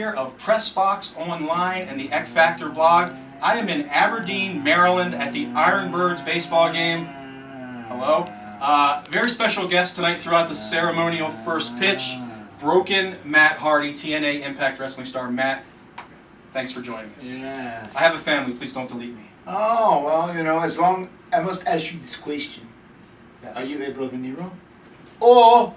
Of Pressbox Online and the Eck Factor blog. I am in Aberdeen, Maryland at the Ironbirds baseball game. Hello. Very special guest tonight throughout the ceremonial first pitch. Broken Matt Hardy, TNA Impact Wrestling star. Matt, thanks for joining us. Yes. I have a family, please don't delete me. Oh, well, you know, as long... I must ask you this question. Yes. Are you a Brother Nero? Or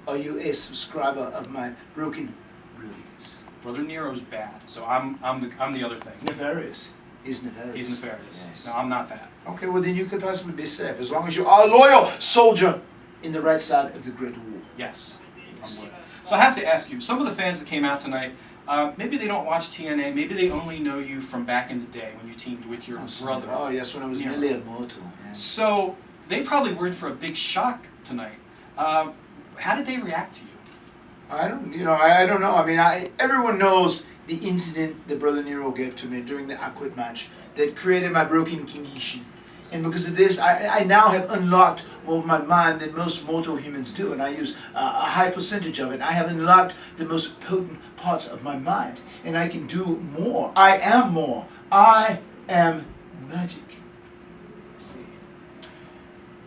are you a subscriber of my Broken Brilliance? Brother Nero's bad, so I'm the other thing. Nefarious. He's nefarious. He's nefarious. Yes. No, I'm not that. Okay, well then you could possibly be safe, as long as you are a loyal soldier in the right side of the Great War. Yes. I'm with it. So I have to ask you, some of the fans that came out tonight, maybe they don't watch TNA, maybe they only know you from back in the day when you teamed with your brother. Oh yes, when I was nearly immortal. Yes. So they probably were in for a big shock tonight. How did they react to you? I don't know. I mean, everyone knows the incident that Brother Nero gave to me during the I Quit match that created my broken condition. And because of this, I now have unlocked more of my mind than most mortal humans do, and I use a high percentage of it. I have unlocked the most potent parts of my mind, and I can do more. I am more. I am magic. See.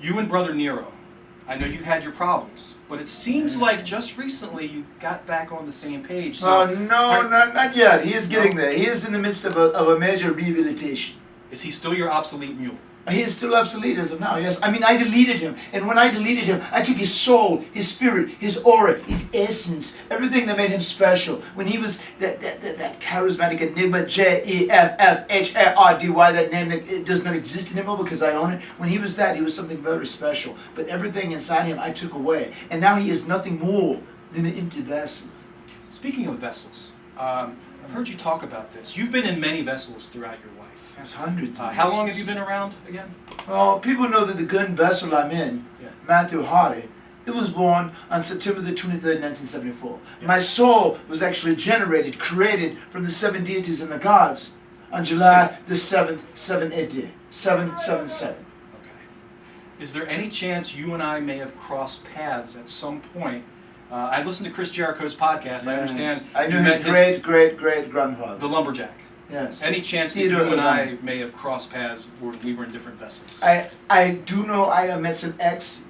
You and Brother Nero, I know you've had your problems, but it seems like just recently you got back on the same page. So not yet. He is getting there. He is in the midst of a major rehabilitation. Is he still your obsolete mule? He is still obsolete as of now, yes. I mean, I deleted him. And when I deleted him, I took his soul, his spirit, his aura, his essence, everything that made him special. When he was that charismatic enigma, Jeffhardy, that name that it does not exist anymore because I own it. When he was that, he was something very special. But everything inside him, I took away. And now he is nothing more than an empty vessel. Speaking of vessels, I've heard you talk about this. You've been in many vessels throughout your life. That's hundreds of How long have you been around again? Well, people know that the gun vessel I'm in, Matthew Hardy, it was born on September the 23rd, 1974. Yeah. My soul was actually generated, created from the seven deities and the gods on July the 7th, 777. Okay. Is there any chance you and I may have crossed paths at some point? I listened to Chris Jericho's podcast. Yes. I understand. I knew his great-great-great-grandfather. The lumberjack. Yes. Any chance that you and I may have crossed paths where we were in different vessels? I do know I met some ex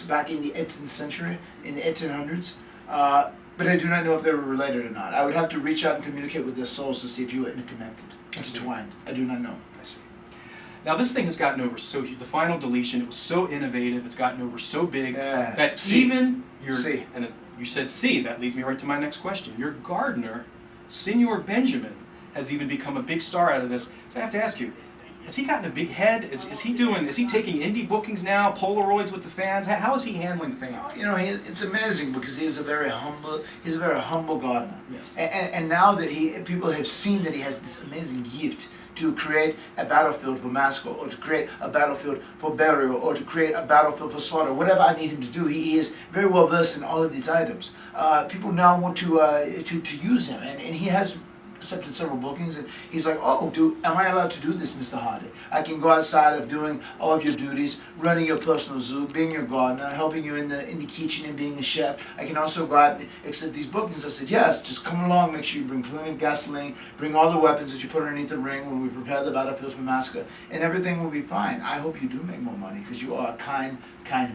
back in the 18th century, in the 1800s, but I do not know if they were related or not. I would have to reach out and communicate with their souls to see if you were interconnected, intertwined. I do not know. I see. Now this thing has gotten over so huge. The final deletion, it was so innovative. It's gotten over so big that even your you said C. That leads me right to my next question. Your gardener, Senor Benjamin, has even become a big star out of this. So I have to ask you, has he gotten a big head? Is he taking indie bookings now, Polaroids with the fans? How is he handling fame? You know, it's amazing because he's a very humble gardener. Yes. And now that people have seen that he has this amazing gift to create a battlefield for massacre, or to create a battlefield for burial, or to create a battlefield for slaughter, whatever I need him to do, he is very well versed in all of these items. People now want to use him, and he has accepted several bookings, and he's like, oh, am I allowed to do this, Mr. Hardy? I can go outside of doing all of your duties, running your personal zoo, being your gardener, helping you in the kitchen and being a chef. I can also go out and accept these bookings. I said, yes, just come along, make sure you bring plenty of gasoline, bring all the weapons that you put underneath the ring when we prepare the battlefield for massacre, and everything will be fine. I hope you do make more money, because you are a kind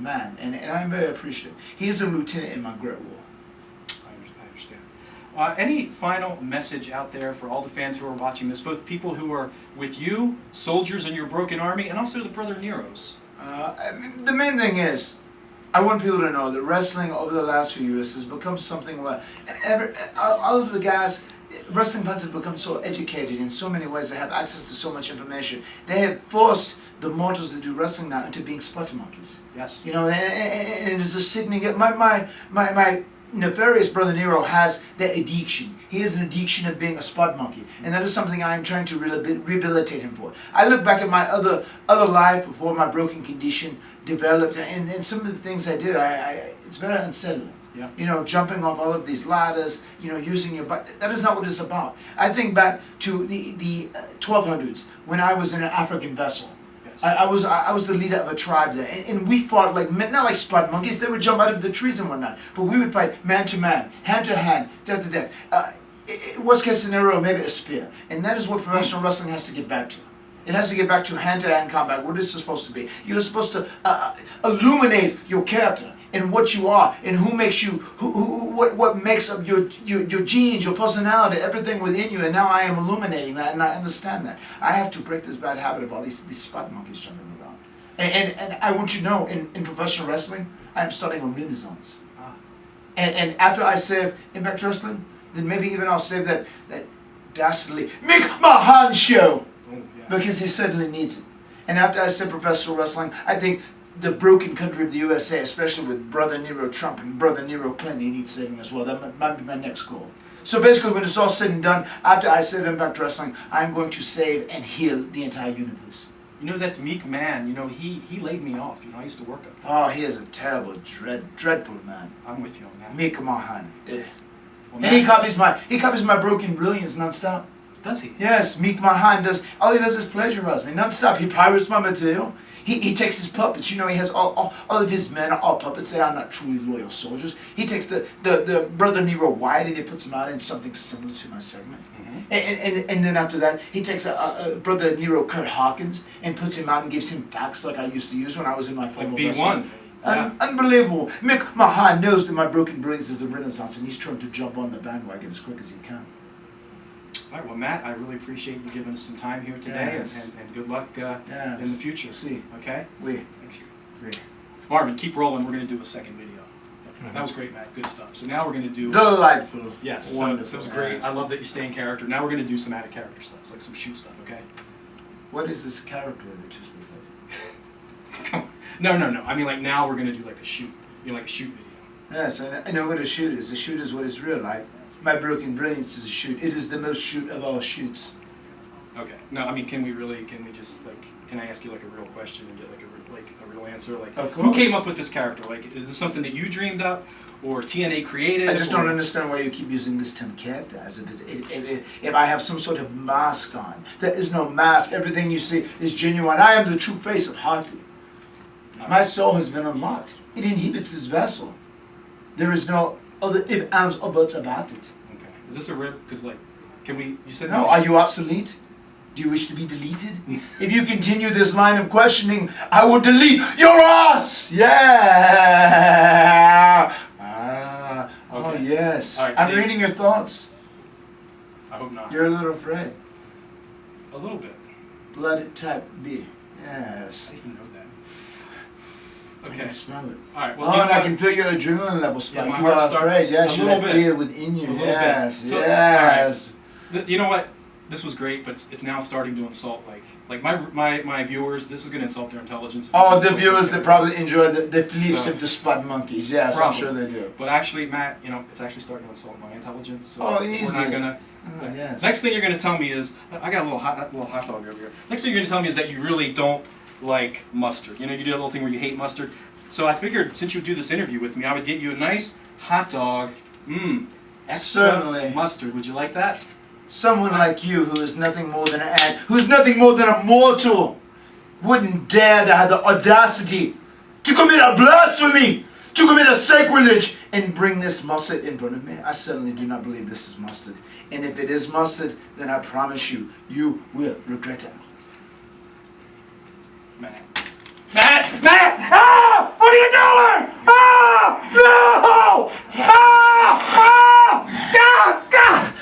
man, and I'm very appreciative. He is a lieutenant in my Great War. Any final message out there for all the fans who are watching this, both people who are with you, soldiers in your broken army, and also the Brother Neros? I mean, the main thing is, I want people to know that wrestling over the last few years has become something where all of the guys, wrestling fans have become so educated in so many ways. They have access to so much information. They have forced the mortals that do wrestling now into being spot monkeys. Yes. You know, and it is a sickening. My nefarious Brother Nero has that addiction. He has an addiction of being a spot monkey, and that is something I am trying to rehabilitate him for. I look back at my other life before my broken condition developed, and some of the things I did, it's very unsettling. Yeah. You know, jumping off all of these ladders, you know, using your butt. That is not what it's about. I think back to the 1200s when I was in an African vessel. I was the leader of a tribe there, and we fought like men, not like spot monkeys. They would jump out of the trees and whatnot, but we would fight man to man, hand to hand, death to death. worst case scenario, maybe a spear. And that is what professional wrestling has to get back to. It has to get back to hand-to-hand combat, what is it supposed to be. You're supposed to illuminate your character and what you are and who makes you, what makes up your genes, your personality, everything within you. And now I am illuminating that, and I understand that. I have to break this bad habit of all these spot monkeys jumping around. And I want you to know, in professional wrestling, I am starting a renaissance. And after I save Impact Wrestling, then maybe even I'll save that dastardly Mick Mahan show. Because he certainly needs it. And after I said professional wrestling, I think the broken country of the USA, especially with Brother Nero Trump and Brother Nero Clinton, needs saving as well. That might be my next goal. So basically, when it's all said and done, after I save Impact Wrestling, I'm going to save and heal the entire universe. You know, that meek man, you know, he laid me off. You know, I used to work up there. Oh, he is a terrible, dreadful man. I'm with you on that. Mick Mahan. Yeah. Well, and he copies my broken brilliance nonstop. Does he? Yes, Meek Mahan does. All he does is plagiarize me nonstop. He pirates my material. He takes his puppets. You know, he has all of his men are all puppets. They are not truly loyal soldiers. He takes the Brother Nero Wyatt and he puts him out in something similar to my segment. And then after that, he takes a Brother Nero Kurt Hawkins and puts him out and gives him facts like I used to use when I was in my former like V1. Yeah. Unbelievable. Mick Mahan knows that my broken brilliance is the Renaissance, and he's trying to jump on the bandwagon as quick as he can. All right, well, Matt, I really appreciate you giving us some time here today, yes. and good luck in the future. See. Okay? Oui. Thanks. Oui. Marvin, keep rolling. We're going to do a second video. That was great, Matt. Good stuff. So now we're going to do... Delightful. Yes, so it was great. I love that you stay in character. Now we're going to do some out-of-character stuff, like some shoot stuff, okay? What is this character that you speak of? Come on. No. I mean, like, now we're going to do, like, a shoot. You know, like a shoot video. Yes, I know what a shoot is. A shoot is what it's real like. My broken brilliance is a shoot. It is the most shoot of all shoots. Okay. No, I mean, can we just, like, can I ask you, like, a real question and get, like, a real answer? Like, who came up with this character? Like, is this something that you dreamed up or TNA created? I just don't understand why you keep using this term character as if I have some sort of mask on. There is no mask. Everything you see is genuine. I am the true face of Hartley. My soul has been unlocked. It inhibits this vessel. There is no other if, ands, or buts about it. Okay. Is this a rib? Because, like, can we... You said... No, are you obsolete? Do you wish to be deleted? If you continue this line of questioning, I will delete your ass! Yeah! Oh, okay. yes. Right, I'm reading your thoughts. I hope not. You're a little afraid. A little bit. Blood type B. Yes. I didn't know that. Okay. I can smell it. All right. Well, and I can feel your adrenaline level spike. Yeah, you are afraid. Yes, you bit. feel it within you. Yes, so, yes. Right. You know what? This was great, but it's now starting to insult like my viewers. This is going to insult their intelligence. Oh, the viewers that probably enjoy the flips of the spot monkeys. Yes, probably. I'm sure they do. But actually, Matt, you know, it's actually starting to insult my intelligence. So easy. We're not gonna. Yes. Next thing you're going to tell me is I got a little hot dog over here. Next thing you're going to tell me is that you really don't like mustard. You know, you do that little thing where you hate mustard. So I figured since you would do this interview with me, I would get you a nice hot dog. Extra Certainly. mustard. Would you like that? Someone like you, who is nothing more than who's nothing more than a mortal, wouldn't dare to have the audacity to commit a blasphemy, to commit a sacrilege, and bring this mustard in front of me. I certainly do not believe this is mustard. And if it is mustard, then I promise you, you will regret it. Matt! Ah! What are you doing? Ah! No! Ah! Ah! Ah! Ah!